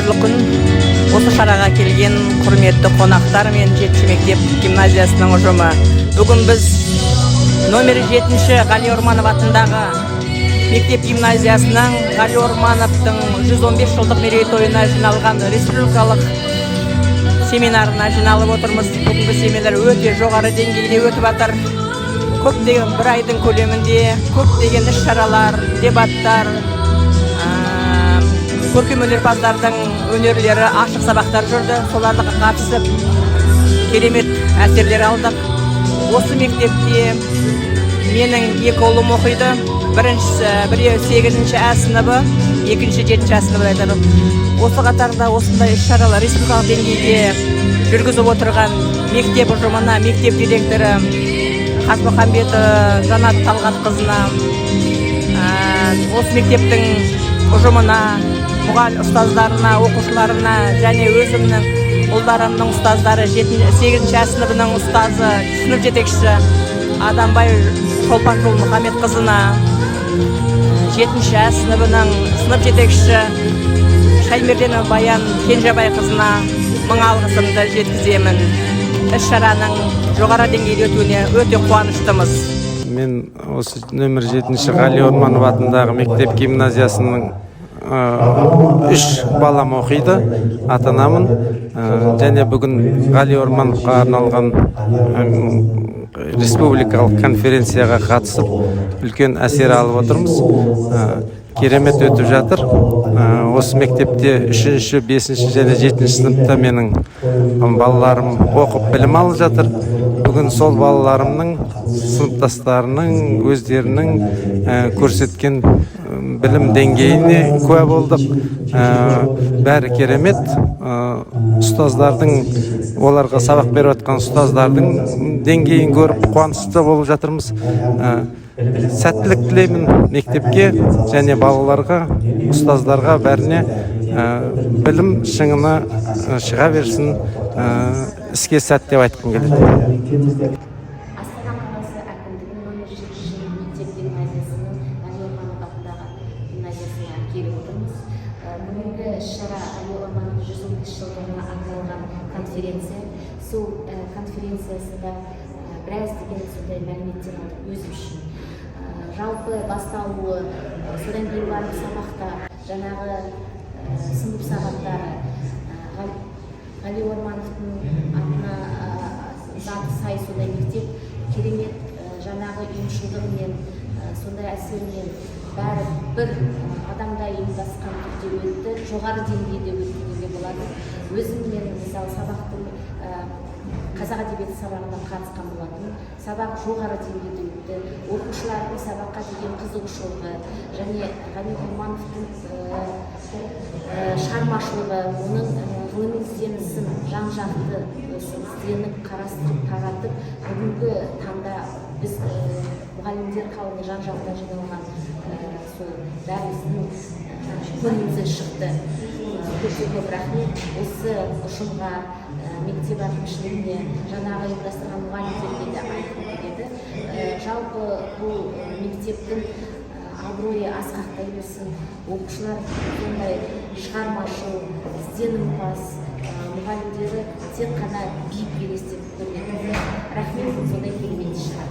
қайырлы күн. Осы шараға келген құрметті қонақтар мен 7 мектеп гимназиясының ұжымы. Бүгін біз номер 7 Ғали Орманов атындағы мектеп гимназиясының Ғали Ормановтың 115 жылдық мерейтойына жиналған республикалық семинарына жиналып отырмыз. Бүгінгі семинар өте жоғары деңгейде өтіп жатыр. Көптеген бір айдың көлемінде көптеген іс-шаралар, дебаттар, көркем өнерпаздардың өнерлері, ашық сабақтар жүрді. Соларға қатысып керемет әсерлер алдық. Осы мектепте менің 2 ұлым оқиды. Біреу 8-ші А сыныбы, екінші 7-ші А сыныбы айтады. Осы қатарда осындай іс-шаралар республикалық деңгейде жүргізіп отырған мектеп ұжымына, мектеп директоры Қазмұхамбет Жанат Талғатқызына, осы мектептің ұжымына, ұстаздарына, оқушыларына және өзімнің ұлдарымның ұстаздары, 8-ші А сыныбының ұстазы, сынып жетекшісі Адамбай Шолпанжол Мұхамедқызына, 7-ші А сыныбының сынып жетекшісі Шаймерденова Баян Кенжебайқызына мың алғысымды жеткіземін. Іс-шараның жоғары деңгейде өтуіне өте қуаныштымыз. Мен осы номер 7 Ғали Орманов атындағы мектеп гимназиясының 3 балам оқиды, ата-анамын. Және бүгін Ғали Ормановқа арналған республикалық конференцияға қатысып, үлкен әсер алып отырмыз. Керемет өтіп жатыр. Осы мектепте 3-ші, 5-ші және 7-ші сыныпта менің балаларым оқып білім алып жатыр. Бүгін сол балаларымның, сыныптастарының, өздерінің көрсеткен білім деңгейіне куә болдық. Бәрі керемет. Ұстаздардың, оларға сабақ беріп жатқан ұстаздардың деңгейін көріп қуанышты болып жатырмыз. Сәттілік тілеймін мектепке және балаларға, ұстаздарға, бәріне білім шыңына шыға берсін, іске сәт деп айтқым келеді. Астана қаласы әкімдігінің номер 7 мектеп гимназиясының Ғали Орманов атындағы гимназиясына келіп отырмыз. Бүгінгі іс-шара Ғали Орманов 115 жылдығына арналған конференция. Сол конференциясында біраз деген сондай мәліметтер алдық өзім үшін. Жалпы басталуы, содан кейін барып сабақта, жаңағы сынып сағаттары, Ғали Ормановтың атына заты сай сондай мектеп керемет жаңағы ұйымшылдығымен, сондай әсерімен бәрі бір адамдай ұйымдасқан түрде өтті, жоғары деңгейде өтті деуге болады. Өзім мен мысалы сабақтың қазақ әдебиеті сабағына қатысқан болатын. Сабақ жоғары деңгейде өтті. Оқушылардың сабаққа деген қызығушылығы және Ғали Ормановтың шығармашылығы, оның ғылыми ізденісін жан-жақты ізденіп, қарастырып, таратып, бүгінгі таңда біз мұғалімдер қауымы жан-жақта жиналған сол бәріміздің көңілімізден шықты. Көп рахмет. Осы ұжымға, мектеп әкімшілігіне, жаңағы ұйымдастырған мұғалімдерге де айтқым келеді. Жалпы бұл мектептің абыройы асқақтай берсін. Оқушылар сондай шығармашыл, ізденімпаз мұғалімдері тек қана биік белестен көрмеді. Рахмет, сондай керемет шығар.